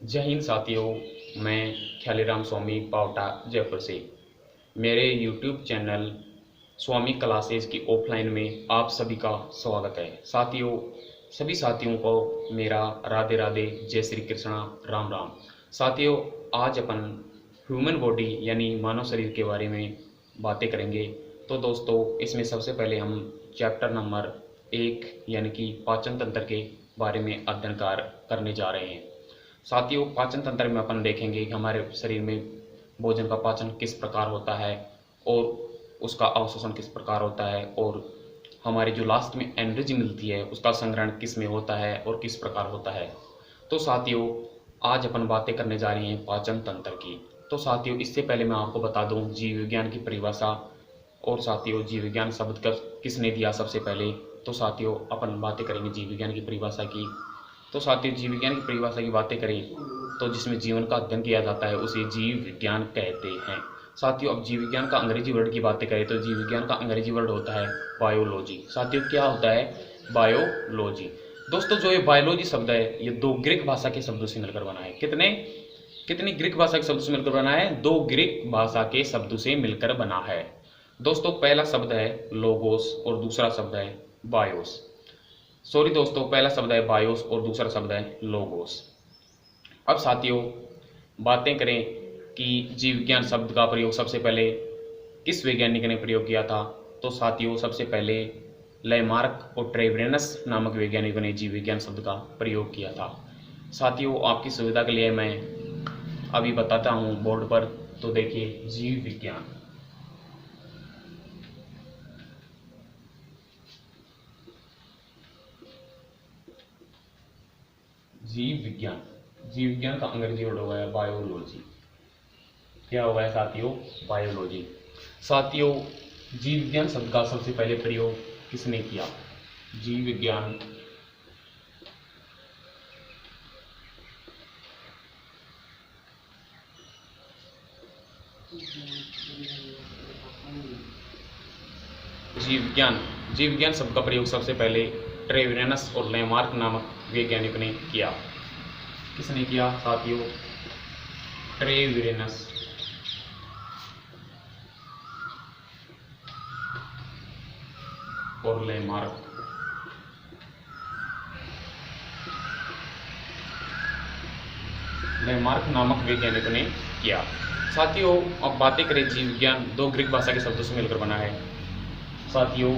जय हिंद साथियों। मैं ख्यालीराम स्वामी पावटा जयपुर से। मेरे यूट्यूब चैनल स्वामी क्लासेस की ऑफलाइन में आप सभी का स्वागत है। साथियों, सभी साथियों को मेरा राधे राधे, जय श्री कृष्णा, राम राम। साथियों, आज अपन ह्यूमन बॉडी यानी मानव शरीर के बारे में बातें करेंगे। तो दोस्तों, इसमें सबसे पहले हम चैप्टर नंबर 1 यानी कि पाचन तंत्र के बारे में अध्ययन करने जा रहे हैं। साथियों, पाचन तंत्र में अपन देखेंगे कि हमारे शरीर में भोजन का पाचन किस प्रकार होता है और उसका अवशोषण किस प्रकार होता है, और हमारी जो लास्ट में एनर्जी मिलती है उसका संग्रहण किस में होता है और किस प्रकार होता है। तो साथियों, आज अपन बातें करने जा रहे हैं पाचन तंत्र की। तो साथियों, इससे पहले मैं आपको बता दूं जीव विज्ञान की परिभाषा। और साथियों, जीव विज्ञान शब्द का किसने दिया सबसे पहले। तो साथियों, अपन बातें करेंगे जीव विज्ञान की परिभाषा की। तो साथियों, जीव विज्ञान की परिभाषा की बातें करें तो जिसमें जीवन का अध्ययन किया जाता है उसे जीव विज्ञान कहते हैं। साथियों, अब जीव विज्ञान का अंग्रेजी वर्ड की बातें करें तो जीव विज्ञान का अंग्रेजी वर्ड होता है बायोलॉजी। साथियों, क्या होता है बायोलॉजी। दोस्तों, जो ये बायोलॉजी शब्द है ये दो ग्रीक भाषा के शब्दों से मिलकर बना है। कितनी ग्रीक भाषा के शब्दों से मिलकर बना है? दो ग्रीक भाषा के शब्दों से मिलकर बना है। दोस्तों, पहला शब्द है लोगोस और दूसरा शब्द है बायोस। सॉरी दोस्तों, पहला शब्द है बायोस और दूसरा शब्द है लोगोस। अब साथियों, बातें करें कि जीव विज्ञान शब्द का प्रयोग सबसे पहले किस वैज्ञानिक ने प्रयोग किया था। तो साथियों, सबसे पहले लैमार्क और ट्रेवेनस नामक वैज्ञानिकों ने जीव विज्ञान शब्द का प्रयोग किया था। साथियों, आपकी सुविधा के लिए मैं अभी बताता हूँ बोर्ड पर। तो देखिए, जीव विज्ञान, जीव विज्ञान, जीव विज्ञान का अंग्रेजी वर्ड हो गया बायोलॉजी। क्या हो गया साथियों? बायोलॉजी। साथियों, जीव विज्ञान शब्द का सबसे पहले प्रयोग किसने किया? जीव विज्ञान जीव विज्ञान जीव विज्ञान शब्द का प्रयोग सबसे पहले ट्रेवेनस और लैमार्क नामक वैज्ञानिक ने किया। किसने किया साथियों? ट्रेवेनस और लैमार्क नामक वैज्ञानिकों ने किया। साथियों, अब बातें करें जीव विज्ञान दो ग्रीक भाषा के शब्दों से मिलकर बना है। साथियों,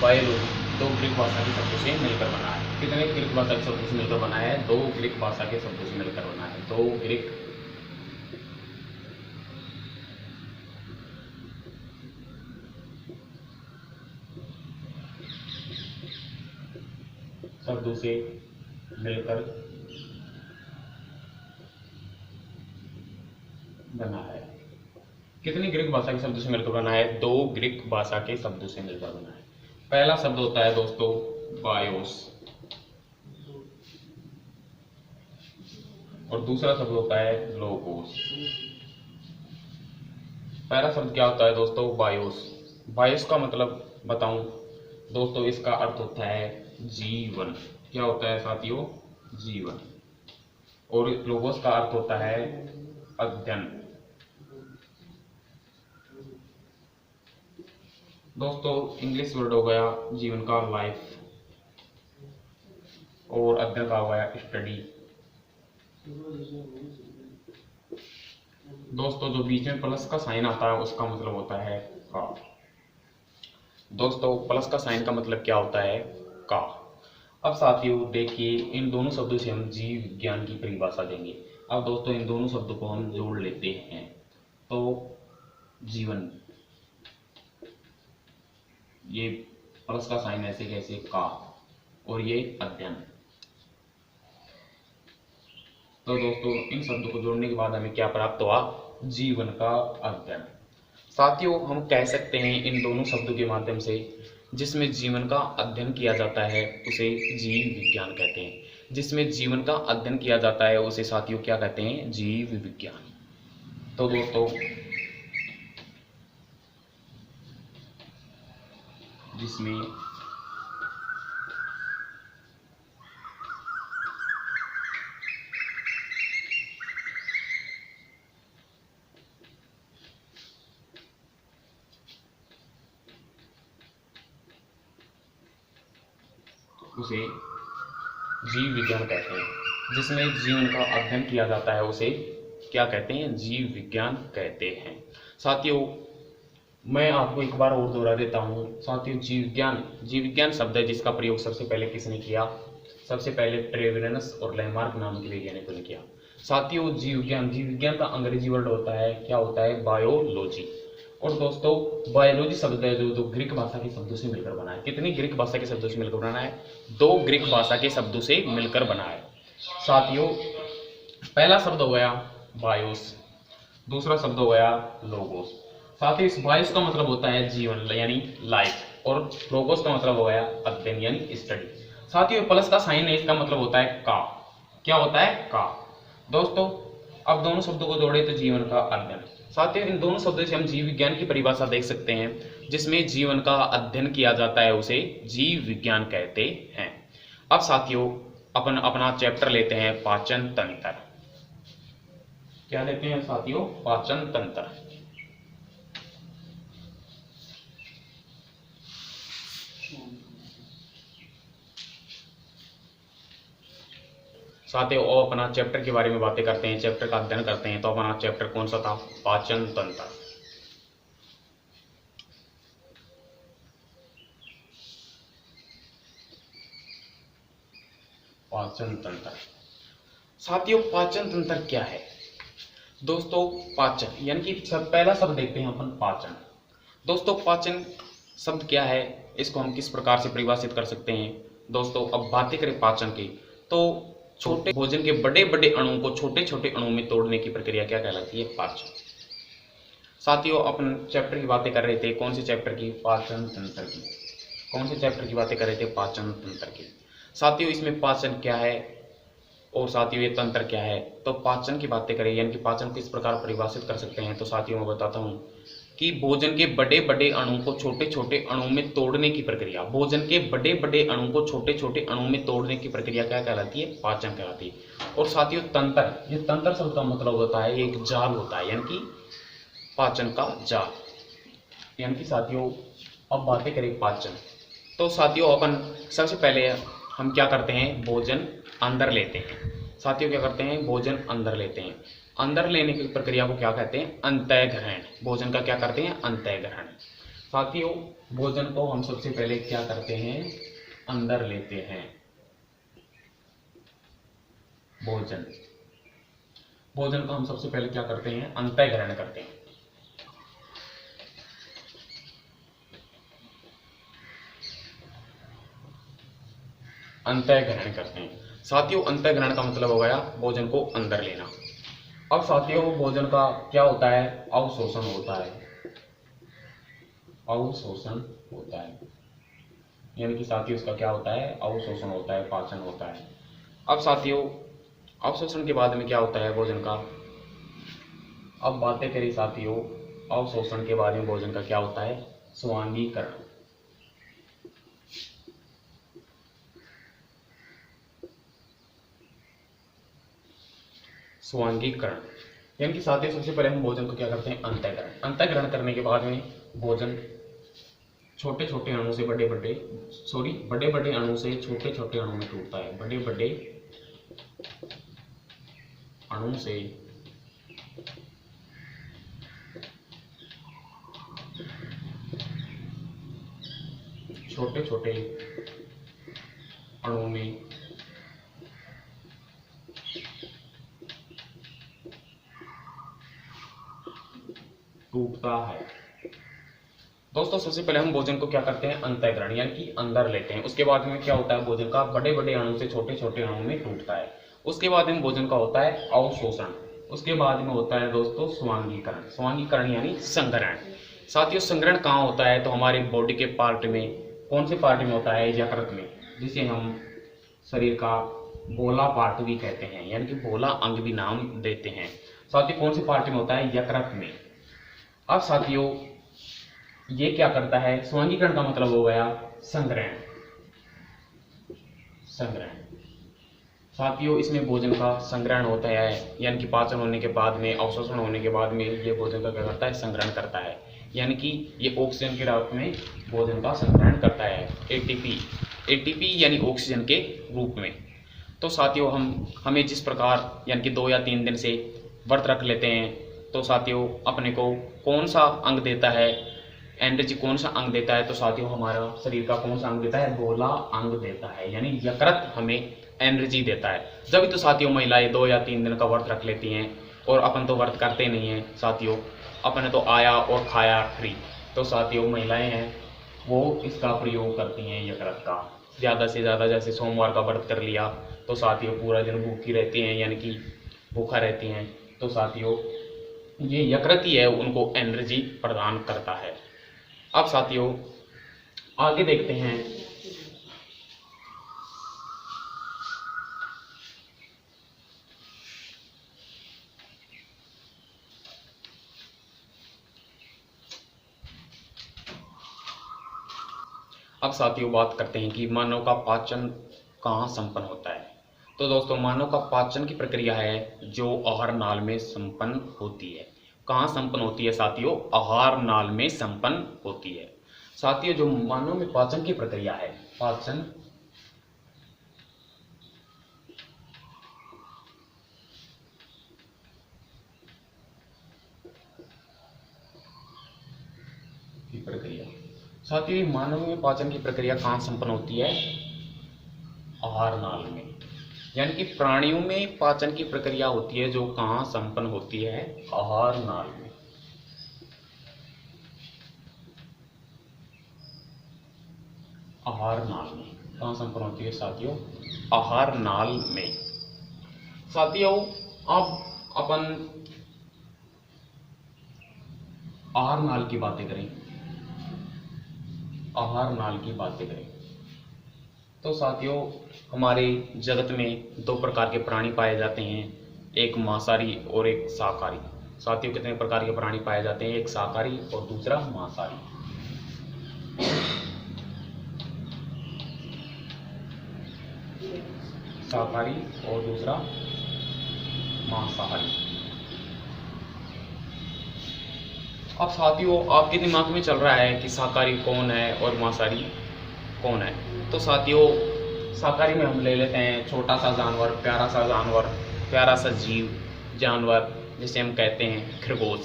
बायोलॉजी दो ग्रीक भाषा के शब्दों से मिलकर बना है। कितने ग्रीक भाषा के शब्दों से मिलकर बना है? दो ग्रीक भाषा के शब्दों से मिलकर बना है। दो ग्रीक शब्दों से मिलकर बना है। कितनी ग्रीक भाषा के शब्दों से मिलकर बना है? दो ग्रीक भाषा के शब्दों से मिलकर बना है। पहला शब्द होता है दोस्तों बायोस और दूसरा शब्द होता है लोगोस। पहला शब्द क्या होता है दोस्तों? बायोस। बायोस का मतलब बताऊं दोस्तों, इसका अर्थ होता है जीवन। क्या होता है साथियों? जीवन। और लोगोस का अर्थ होता है अध्ययन। दोस्तों, इंग्लिश वर्ड हो गया जीवन का लाइफ, और अध्ययन का हो गया स्टडी। दोस्तों, जो बीच में प्लस का साइन आता है उसका मतलब होता है का। दोस्तों, प्लस का साइन का मतलब क्या होता है? का। अब साथियों देखिए, इन दोनों शब्दों से हम जीव विज्ञान की परिभाषा देंगे। अब दोस्तों, इन दोनों शब्दों को हम जोड़ लेते हैं। तो जीवन, ये प्लस का साइन ऐसे कैसे का, और ये अध्ययन। तो दोस्तों, इन शब्दों को जोड़ने के बाद हमें क्या प्राप्त हुआ? जीवन का अध्ययन। साथियों, हम कह सकते हैं इन दोनों शब्दों के माध्यम से जिसमें जीवन का अध्ययन किया जाता है उसे जीव विज्ञान कहते हैं। जिसमें जीवन का अध्ययन किया जाता है उसे साथियों क्या कहते हैं? जीव विज्ञान। तो दोस्तों, जिसमें उसे जीव विज्ञान कहते हैं। जिसमें जीवन का अध्ययन किया जाता है उसे क्या कहते हैं? जीव विज्ञान कहते हैं। साथियों, मैं आपको एक बार और दोहरा देता हूँ। साथियों, जीव विज्ञान शब्द है जिसका प्रयोग सबसे पहले किसने किया? सबसे पहले ट्रेविनस और लैमार्क नाम के वैज्ञानिकों ने किया। साथियों, जीव विज्ञान का अंग्रेजी वर्ड होता है, क्या होता है? बायोलॉजी। और दोस्तों, बायोलॉजी शब्द है जो ग्रीक भाषा के शब्दों से मिलकर बना है। कितनी ग्रीक भाषा के शब्दों से मिलकर बना है? 2 ग्रीक भाषा के शब्दों से मिलकर बना है। साथियों, पहला शब्द हो गया बायोस, दूसरा शब्द हो गया लोगोस। साथियों, इस बायोस का मतलब होता है जीवन यानी लाइफ, और लोगोस का मतलब हो गया अध्ययन यानी स्टडी। साथियों, प्लस का साइन है, इसका मतलब होता है का। क्या होता है? का। दोस्तों, अब दोनों शब्दों को जोड़े तो जीवन का अध्ययन। साथियों, इन दोनों शब्दों से हम जीव विज्ञान की परिभाषा देख सकते हैं। जिसमें जीवन का अध्ययन किया जाता है उसे जीव विज्ञान कहते हैं। अब साथियों, अपना चैप्टर लेते हैं पाचन तंत्र। क्या लेते हैं साथियों? पाचन तंत्र। साथियों, और अपना चैप्टर के बारे में बातें करते हैं, चैप्टर का अध्ययन करते हैं। तो अपना चैप्टर कौन सा था? पाचन तंत्र। पाचन तंत्र। साथियों, पाचन तंत्र क्या है? दोस्तों, पाचन यानी कि पहला शब्द देखते हैं अपन, पाचन। दोस्तों, पाचन शब्द क्या है? इसको हम किस प्रकार से परिभाषित कर सकते हैं? दोस्तों, अब बातें करें पाचन की, तो छोटे भोजन के बड़े बड़े अणुओं को छोटे छोटे अणुओं में तोड़ने की प्रक्रिया क्या कहलाती है? पाचन। साथियों, अपन चैप्टर की बातें कर रहे थे, कौन से चैप्टर की? पाचन तंत्र की। कौन से चैप्टर की बातें कर रहे थे? पाचन तंत्र की। साथियों, इसमें पाचन क्या है और साथियों ये तंत्र क्या है? तो पाचन की बातें करें यानी कि पाचन को किस प्रकार परिभाषित कर सकते हैं, तो साथियों मैं बताता हूं कि भोजन के बड़े बड़े अणुओं को छोटे छोटे अणुओं में तोड़ने की प्रक्रिया, भोजन के बड़े बड़े अणुओं को छोटे छोटे अणुओं में तोड़ने की प्रक्रिया क्या कहलाती है? पाचन कहलाती है। और साथियों, तंत्र, ये तंत्र शब्द का मतलब होता है एक जाल होता है, यानी कि पाचन का जाल। यानी कि साथियों, अब बातें करें पाचन, तो साथियों अपन सबसे पहले हम क्या करते हैं? भोजन अंदर लेते हैं। साथियों, क्या करते हैं? भोजन अंदर लेते हैं। अंदर लेने की प्रक्रिया को क्या कहते हैं? अंतःग्रहण। भोजन का क्या करते हैं? अंतःग्रहण। साथियों, भोजन को हम सबसे पहले क्या करते हैं? अंदर लेते हैं। भोजन का हम सबसे पहले क्या करते हैं? अंतःग्रहण करते हैं। अंतःग्रहण करते हैं। साथियों, अंतःग्रहण का मतलब हो गया भोजन को अंदर लेना। अब साथियों, भोजन का क्या होता है? अवशोषण होता है। अवशोषण होता है, यानी कि साथियों इसका क्या होता है? अवशोषण होता है, पाचन होता है। अब साथियों, अवशोषण के बाद में क्या होता है भोजन का? अब बातें करें साथियों, अवशोषण के बाद में भोजन का क्या होता है? स्वांगीकरण। स्वांगीकरण यानी कि साथियों सबसे पहले हम भोजन को क्या करते हैं? अंतःग्रहण। अंतःग्रहण करने के बाद में भोजन छोटे छोटे अणु से बड़े बड़े अणु से छोटे छोटे अणु में टूटता है। बड़े बड़े अणु से छोटे छोटे अणु में टूटता है। दोस्तों, सबसे पहले हम भोजन को क्या करते हैं? अंतःग्रहण यानी कि अंदर लेते हैं। उसके बाद में क्या होता है? भोजन का बड़े बड़े अणु से छोटे छोटे अणु में टूटता है। उसके बाद में भोजन का होता है अवशोषण। उसके बाद में होता है दोस्तों स्वांगीकरण। स्वांगीकरण यानी संग्रहण। साथियों, संग्रहण कहाँ होता है? तो हमारे बॉडी के पार्ट में। कौन से पार्ट में होता है? यकृत में, जिसे हम शरीर का भोला पार्ट भी कहते हैं, यानी कि भोला अंग भी नाम देते हैं। साथियों, कौन से पार्ट में होता है? यकृत में। अब साथियों, ये क्या करता है? स्वांगीकरण का मतलब हो गया संग्रहण। साथियों, इसमें भोजन का संग्रहण होता है, यानी कि पाचन होने के बाद में, अवशोषण होने के बाद में ये भोजन का क्या करता है? संग्रहण करता है, यानी कि ये ऑक्सीजन के रूप में भोजन का संग्रहण करता है। एटीपी एटीपी यानी ऑक्सीजन के रूप में। तो साथियों हमें जिस प्रकार यानी कि 2 या 3 दिन से व्रत रख लेते हैं, तो साथियों अपने को कौन सा अंग देता है, एनर्जी कौन सा अंग देता है, तो साथियों हमारा शरीर का कौन सा अंग देता है, बोला अंग देता है, यानी यकृत हमें एनर्जी देता है। जब तो साथियों महिलाएं 2 या 3 दिन का व्रत रख लेती हैं, और अपन तो व्रत करते नहीं हैं साथियों, अपने तो आया और खाया फ्री। तो साथियों महिलाएं हैं वो इसका प्रयोग करती हैं यकृत का ज़्यादा से ज़्यादा। जैसे सोमवार का व्रत कर लिया तो साथियों पूरा दिन भूखी रहती हैं, यानी कि भूखा रहती हैं। तो साथियों ये यकृत ही है उनको एनर्जी प्रदान करता है। अब साथियों आगे देखते हैं। अब साथियों बात करते हैं कि मानव का पाचन कहाँ संपन्न होता है। तो दोस्तों मानव का पाचन की प्रक्रिया है जो आहार नाल में संपन्न होती है। कहाँ संपन्न होती है साथियों, आहार नाल में संपन्न होती है। साथियों जो मानव में पाचन की प्रक्रिया है, पाचन की प्रक्रिया, साथियों मानव में पाचन की प्रक्रिया कहाँ संपन्न होती है, आहार नाल में। यानी कि प्राणियों में पाचन की प्रक्रिया होती है जो कहाँ संपन्न होती है, आहार नाल में। आहार नाल में कहाँ संपन्न होती है साथियों, आहार नाल में। साथियों अब अपन आहार नाल की बातें करें, आहार नाल की बातें करें तो साथियों हमारे जगत में 2 प्रकार के प्राणी पाए जाते हैं, एक मांसाहारी और एक शाकाहारी। साथियों कितने प्रकार के प्राणी पाए जाते हैं, एक शाकाहारी और दूसरा मांसाहारी। शाकाहारी और दूसरा मांसाहारी। अब साथियों आपके दिमाग में चल रहा है कि शाकाहारी कौन है और मांसाहारी कौन है। तो साथियों शाकाहारी में हम ले लेते हैं छोटा सा जानवर, प्यारा सा जानवर, प्यारा सा जीव जानवर जिसे हम कहते हैं खरगोश।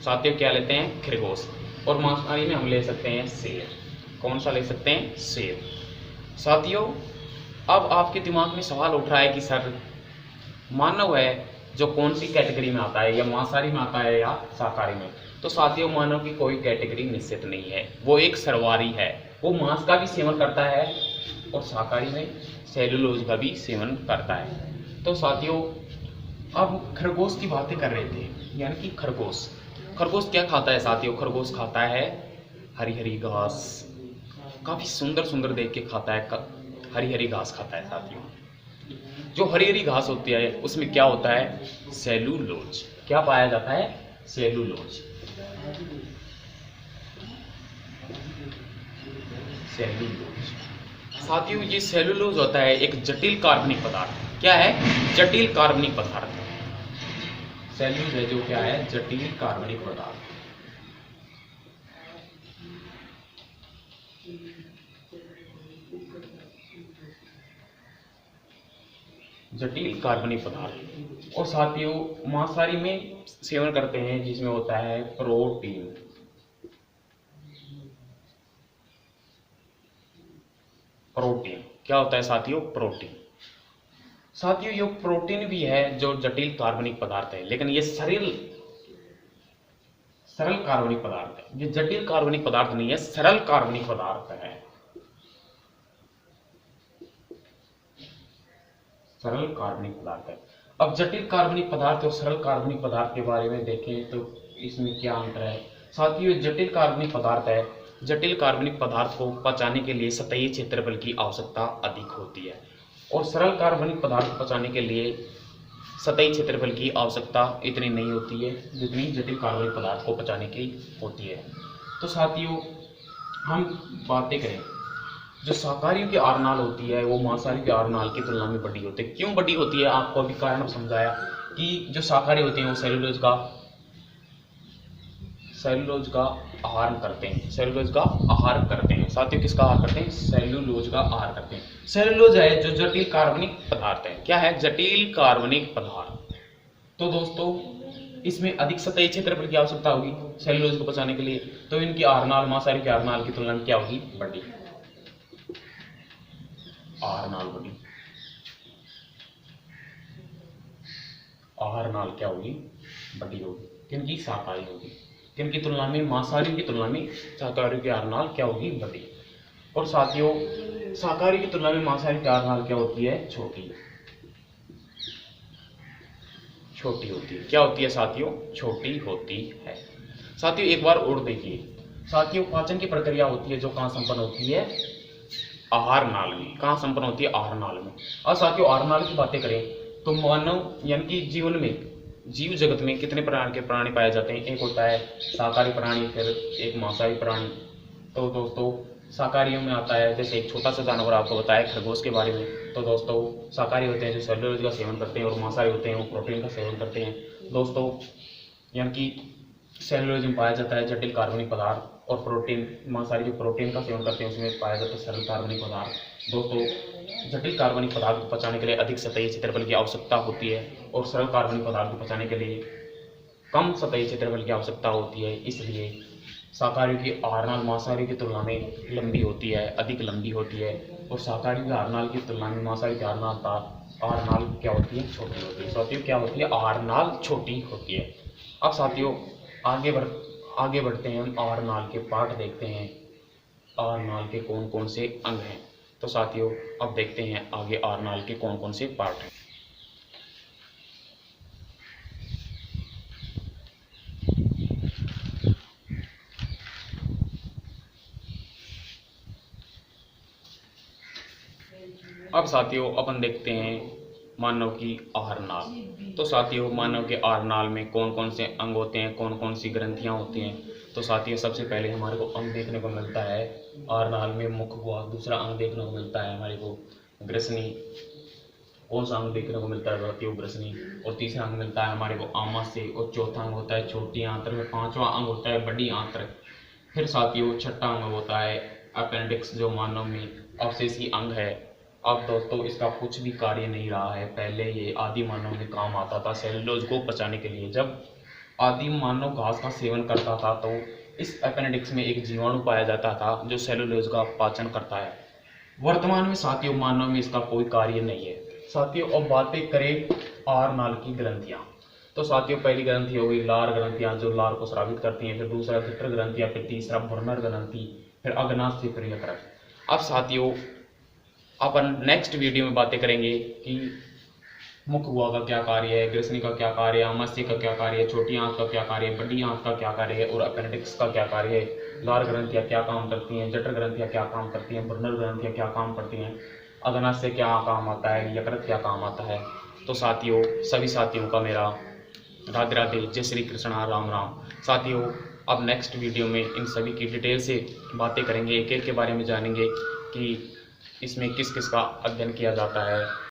साथियों क्या लेते हैं, खरगोश। और मांसाहारी में हम ले सकते हैं शेर। कौन सा ले सकते हैं, शेर। साथियों अब आपके दिमाग में सवाल उठ रहा है कि सर मानव है जो कौन सी कैटेगरी में आता है, या मांसाहारी में आता है या शाकाहारी में। तो साथियों मानव की कोई कैटेगरी निश्चित नहीं है, वो एक सर्वहारी है। वो मांस का भी सेवन करता है और शाकाहारी में सेलुलोज का भी सेवन करता है। तो साथियों अब खरगोश की बातें कर रहे थे, यानी कि खरगोश क्या खाता है साथियों, खरगोश खाता है हरी हरी घास। काफी सुंदर सुंदर देख के खाता है, हरी हरी घास खाता है साथियों। जो हरी हरी घास होती है उसमें क्या होता है, सेलुलोज। क्या पाया जाता है, सेलुलोज। साथियों ये सेलुलोज होता है एक जटिल कार्बनिक पदार्थ। क्या है, जटिल कार्बनिक पदार्थ। सेलुलोज है जो क्या है, जटिल कार्बनिक पदार्थ। जटिल कार्बनिक पदार्थ। और साथियों मांसाहारी में सेवन करते हैं जिसमें होता है प्रोटीन। प्रोटीन क्या होता है साथियों, प्रोटीन। साथियों ये प्रोटीन भी है जो जटिल कार्बनिक पदार्थ है, लेकिन ये सरल कार्बनिक पदार्थ है। ये जटिल कार्बनिक पदार्थ नहीं है, सरल कार्बनिक पदार्थ है। सरल कार्बनिक पदार्थ है। अब जटिल कार्बनिक पदार्थ और सरल कार्बनिक पदार्थ के बारे में देखें तो इसमें क्या अंतर है साथियों। जटिल कार्बनिक पदार्थ है, जटिल कार्बनिक पदार्थ को पचाने के लिए सतही क्षेत्रफल की आवश्यकता अधिक होती है, और सरल कार्बनिक पदार्थ पचाने के लिए सतही क्षेत्रफल की आवश्यकता इतनी नहीं होती है जितनी जटिल कार्बनिक पदार्थ को पचाने की होती है। तो साथियों हम बातें करें, जो शाकाहारियों की आहारनाल होती है वो मांसाहारी की आहारनाल की तुलना में बड़ी होती है। क्यों बड़ी होती है, आपको अभी कारण समझाया कि जो शाकाहारी होते हैं वो सेलुलोज का आहार करते हैं, सेलुलोज का आहार करते हैं साथियों किसका आहार करते हैं? सेल्यूलोज का आहार करते हैं। सेल्यूलोज है जो जटिल कार्बनिक पदार्थ है। क्या है? जटिल कार्बनिक पदार्थ। तो दोस्तों इसमें अधिक सतही क्षेत्रफल की आवश्यकता होगी सेल्यूलोज को पचाने के लिए, तो इनकी आहारनाल मांसाहारी की आहारनाल की तुलना में क्या होगी? बड़ी। आहारनाल बड़ी, आहारनाल क्या होगी? बड़ी होगी। किनकी? शाकाहारी होगी। किनकी तुलना में? मांसाहारी की तुलना में शाकाहारी की आहारनाल क्या होगी? बड़ी। और साथियों शाकाहारी की तुलना में मांसाहारी की आहारनाल क्या होती है? छोटी, छोटी होती है। क्या होती है साथियों? छोटी होती है। साथियों एक बार और देखिए, साथियों पाचन की प्रक्रिया होती है जो कहाँ संपन्न होती है? आहार नाल में। कहाँ संपन्न होती है? आहार नाल में। और साथियों आहार नाल की बातें करें तो मानव यानी कि जीवन में, जीव जगत में कितने प्रकार के प्राणी पाए जाते हैं? एक होता है शाकाहारी प्राणी, फिर एक मांसाहारी प्राणी। तो दोस्तों शाकाहारियों में आता है, जैसे एक छोटा सा जानवर आपको बताया खरगोश के बारे में। तो दोस्तों शाकाहारी होते हैं जो सेल्यूलोज का सेवन करते हैं, और मांसाहारी होते हैं वो प्रोटीन का सेवन करते हैं। दोस्तों यानी कि सेल्यूलोज में पाया जाता है जटिल कार्बनिक पदार्थ, और प्रोटीन मांसाहारी जो प्रोटीन का सेवन करते हैं उसमें पाया जाता है सरल कार्बनिक पदार्थ। दोस्तों जटिल कार्बनिक पदार्थ को पचाने के लिए अधिक सतही क्षेत्रफल की आवश्यकता होती है, और सरल कार्बनिक पदार्थ को पचाने के लिए कम सतही क्षेत्रफल की आवश्यकता होती है। इसलिए शाकाहारी की आहारनाल मांसाहारी की तुलना में लंबी होती है, अधिक लंबी होती है, और शाकाहारी की आहारनाल की तुलना में मांसाहारी की आहारनाल क्या होती है? छोटी होती है। साथियों क्या होती है? आहारनाल छोटी होती है। अब साथियों आगे बढ़ते हैं, हम आहारनाल के पार्ट देखते हैं, आहारनाल के कौन कौन से अंग हैं। तो साथियों अब देखते हैं आगे आहारनाल के कौन कौन से पार्ट हैं। अब साथियों अपन देखते हैं मानव की आहारनाल। तो साथियों मानव के आहारनाल में कौन कौन से अंग होते हैं, कौन कौन सी ग्रंथियां होती हैं। तो साथियों सबसे पहले हमारे को अंग देखने को मिलता है आहारनाल में मुख हुआ, दूसरा अंग देखने को मिलता है हमारे को ग्रसनी। कौन सा अंग देखने को मिलता है साथियों? ग्रसनी। और तीसरा अंग मिलता है हमारे को आमाशय, और चौथा अंग होता है छोटी आंत्र में, पांचवा अंग होता है बड़ी आंत्र। फिर साथियों छठा अंग होता है अपेंडिक्स जो मानव में अवशेषी अंग है। अब दोस्तों इसका कुछ भी कार्य नहीं रहा है, पहले ये आदि मानव में काम आता था सेल्यूलोज को पचाने के लिए। जब आदि मानव घास का सेवन करता था तो इस अपेंडिक्स में एक जीवाणु पाया जाता था जो सेल्यूलोज का पाचन करता है। वर्तमान में साथियों मानव में इसका कोई कार्य नहीं है। साथियों अब बातें करें आहारनाल की ग्रंथियां। तो साथियों पहली ग्रंथि हो गई लार ग्रंथियां जो लार को स्रावित करती हैं, फिर दूसरा जठर ग्रंथियां, फिर तीसरा ब्रूनर ग्रंथि, फिर अग्नाशय, फिर यकृत। अब साथियों अपन नेक्स्ट वीडियो में बातें करेंगे कि मुख हुआ का क्या कार्य है, ग्रसनी का क्या कार्य है, आमाशय का क्या कार्य है, छोटी आंत का क्या कार्य है, बड़ी आंत का क्या कार्य है, और अपेंडिक्स का क्या कार्य है, लार ग्रंथियां क्या काम करती हैं, जठर ग्रंथियां क्या काम करती हैं, ब्रूनर ग्रंथियां क्या काम करती हैं, अग्नाशय क्या काम आता है, यकृत क्या काम आता है। तो साथियों सभी साथियों का मेरा राधे राधे, जय श्री कृष्णा, राम राम। साथियों अब नेक्स्ट वीडियो में इन सभी की डिटेल से बातें करेंगे, एक एक के बारे में जानेंगे कि इसमें किस किस का अध्ययन किया जाता है।